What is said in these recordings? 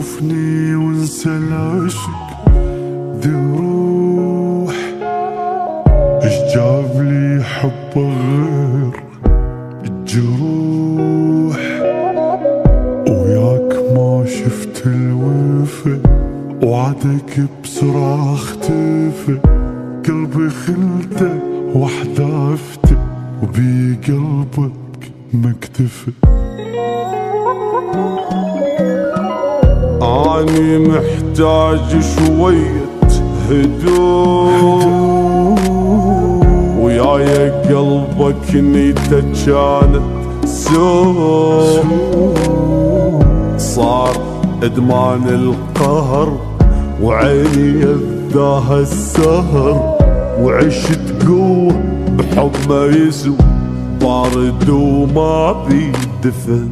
عوفني وانسى العشق روح. ايش جاب لي حبه غير الجروح؟ وياك ما شفت الوفا وعدك بسرعة اختفى. قلبي خلته وحذافته وبي قلبك ما اكتفى. أني محتاج شوية هدوء وياي قلبك نيته كانت سوء. صار ادمان القهر وعيني يذاها السهر. وعشت قوة بحب ما يسوى بارد وما بيدفن.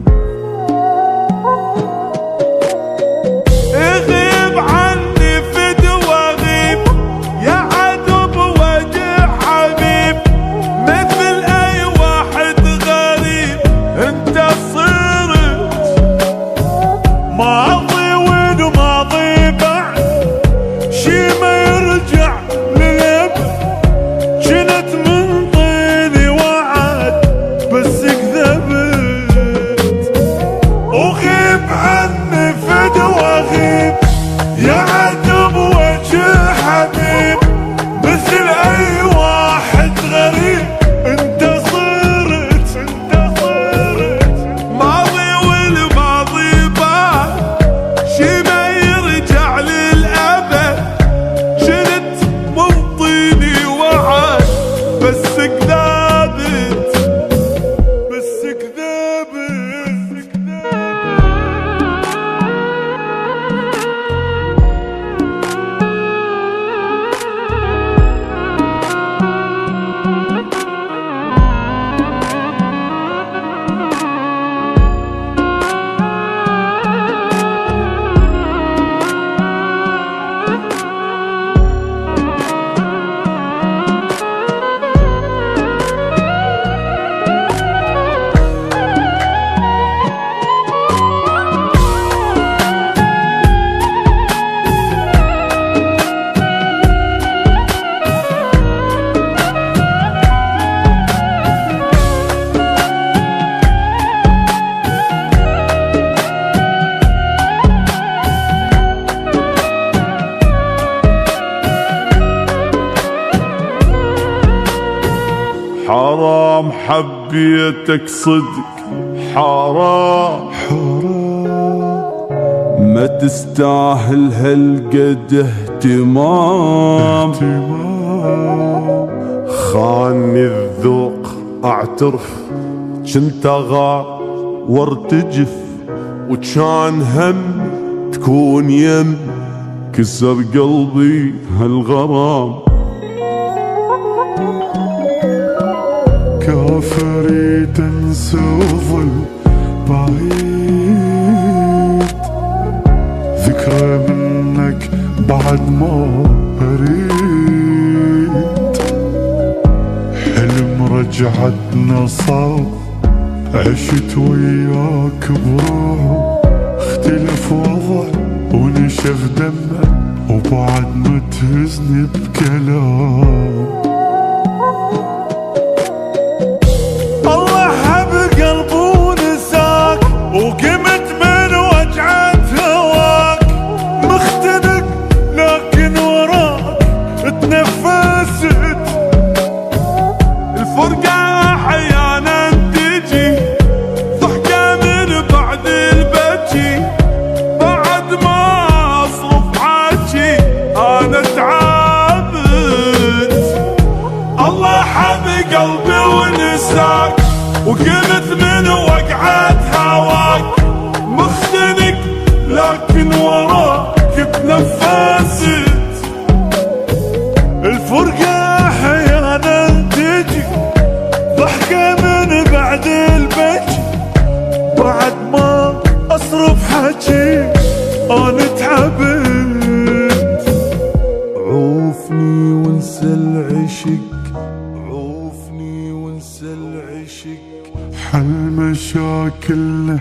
حرام حبيتك صدق حرام ما تستاهل هالقد اهتمام. خاني الذوق اعترف جنت اغار وارتجف وكان هم تكون يم كسر قلبي هالغرام. كافري تنسى وظل بعيد ذكرى منك بعد ما أريد. حلم رجعتنا صار عشت وياك بروح. اختلف وضع ونشف دمه وبعد ما تهزني بكلام. وقمت من وجعة هواك مختنق لكن وراك تنفست. الفرقة أحيانا تجي ضحكة من بعد البكي. بعد ما أصرف حكي أنا تعبت. الله حب قلبي ونساك وقمت من وقعة هواك مختنق لكن وراك تنفست. الفرقة احيانا تجي ضحكة من بعد البكي. بعد ما اصرف حكي انا تعبت. عوفني وانسى العشق عوفني وانسى العشق. حل مشاكلنا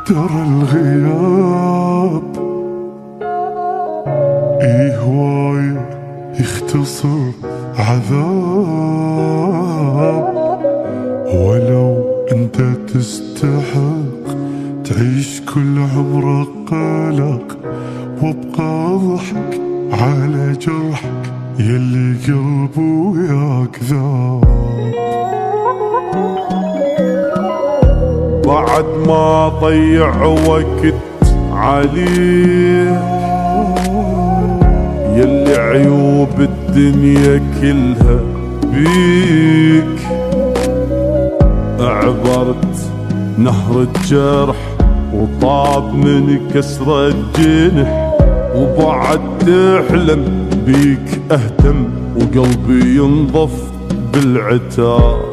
ترى الغياب تصر عذاب، ولو انت تستحق تعيش كل عمرك قلق، وابقى ضحك على جرحك يلي قلبه وياك ذاب. بعد ما ضيع وقت عليك يلي عيوب الدنيا كلها بيك، عبرت نهر الجرح وطاب من كسر الجنح، وبعد تحلم بيك اهتم وقلبي ينضف بالعتاب.